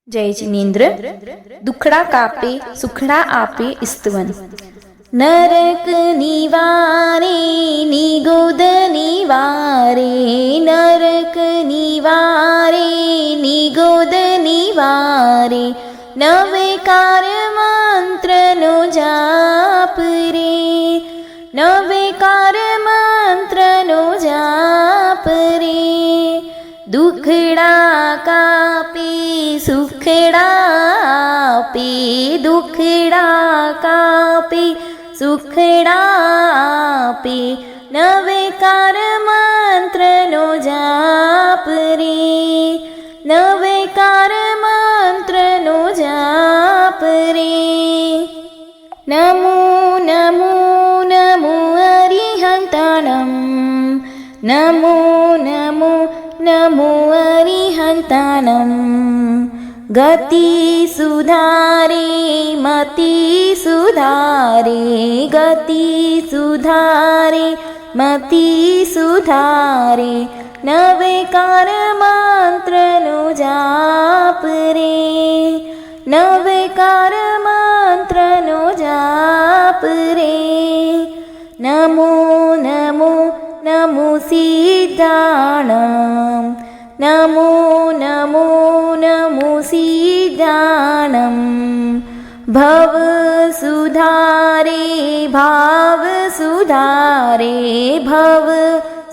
जय जिनेन्द्र। दुखड़ा कापे सुखड़ा आपे स्तवन। नरक निवारे निगोद निवारे, नरक निवारे निगोद निवारे, नवेकार मंत्र नो जाप रे, नवेकार मंत्र नो जाप रे। दुखड़ा कापे सुखड़ा आपे, दुखड़ा कापे सुखड़ा आपे, नवेकार मंत्र नो जाप रे, नवेकार मंत्र नो जाप रे। नमो नमो नमो अरिहंताणं, नमो नमो नमो अरिहंताणं। गति सुधारे मति सुधारे, गति सुधारे मति सुधारे, नवेकार मंत्र नो जाप रे, नवेकार मंत्र नो जाप रे। नमो नमो नमो सिद्धाणं, नमो नमो नमो सिद्धाणं। भव सुधारे भाव सुधारे, भव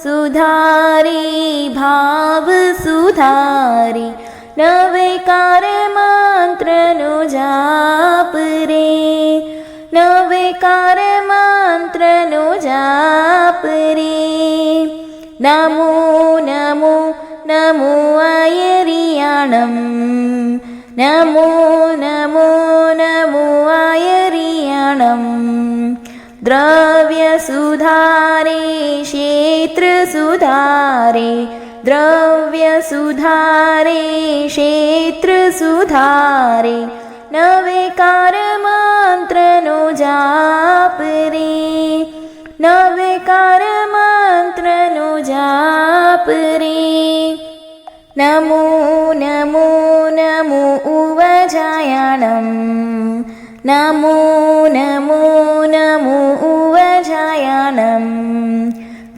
सुधारे भाव सुधारे, नवेकार मंत्र नो जाप रे, नवेकार मंत्र नो जाप रे। नमो नमो नमो आयरियाणं, नमो नमो नमो आयरियाणं। द्रव्य सुधारे क्षेत्र सुधारे, द्रव्य सुधारे क्षेत्र सुधारे, नवेकार मंत्र नो जाप रे, नवेकार मंत्र नो जाप रे। नमो नमो नमो उवजायाणं, नमो नमो नमो उवजायाणं।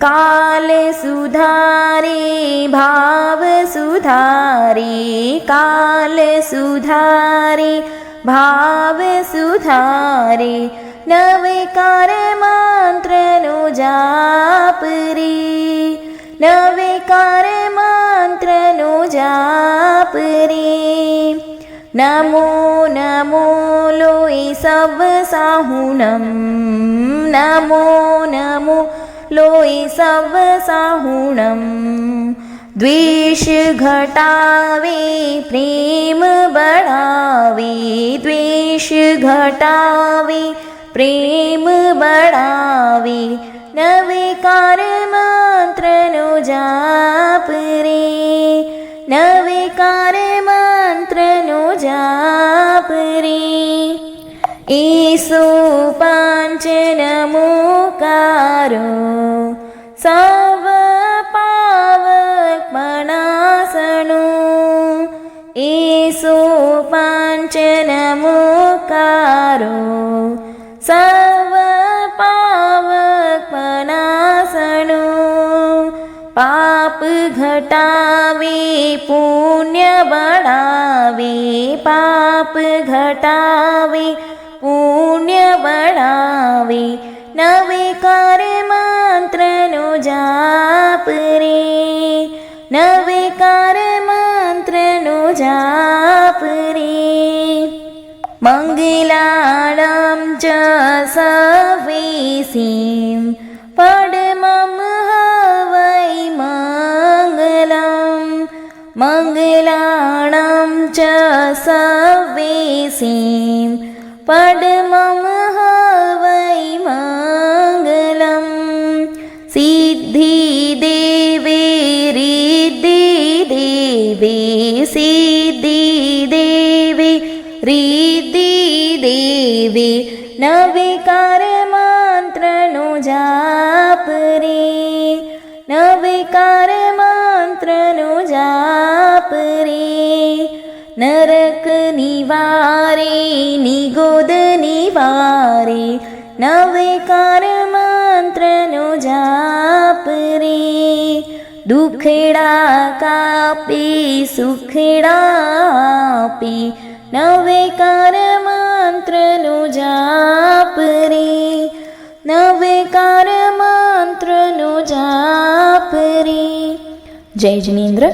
काल सुधारे भाव सुधारे, काल सुधारे भाव सुधारे, नवेकार मंत्र नो जाप रे, नवेकार मंत्र नो जाप रे। नमो नमो लोई सब साहुणं, नमो नमो लोई सब साहुणं। द्वेष घटावे प्रेम बढ़ावे, द्वेष घटावे प्रेम बढ़ावे, नवेकार मंत्र नो जाप रे, नवेकार मंत्र नो जाप रे। ईसो पांच नमोकारो सव पावक मनासनो, ईसो पांच नमोकारो सव पावक मनासनो। पाप घटावे पुण्य बढ़ावे, पाप घटावे पुण्य बढ़ावे, नवेकार मंत्र नो जाप रे, नवेकार मंत्र नो जाप रे। मंगलाणं च सवेसिं पद्मं हवै मंगलम्, मंगलाणं च सवेसिं पद्मं हवै मंगलम्। सिद्धि देवे रिद्धि देवे, सिद्धि देवे रिद्धि देवे, नवेकार मंत्र नो जाप रे, नवेकार मंत्र नो जाप रे। નરક નિવારે નિગોદ નિવારે નવેકાર મંત્રનો જાપ રે દુખડા કાપી સુખડા આપી નવેકાર મંત્રનો જાપ રે નવેકાર મંત્રનો જાપ રે. જય જિનેન્દ્ર.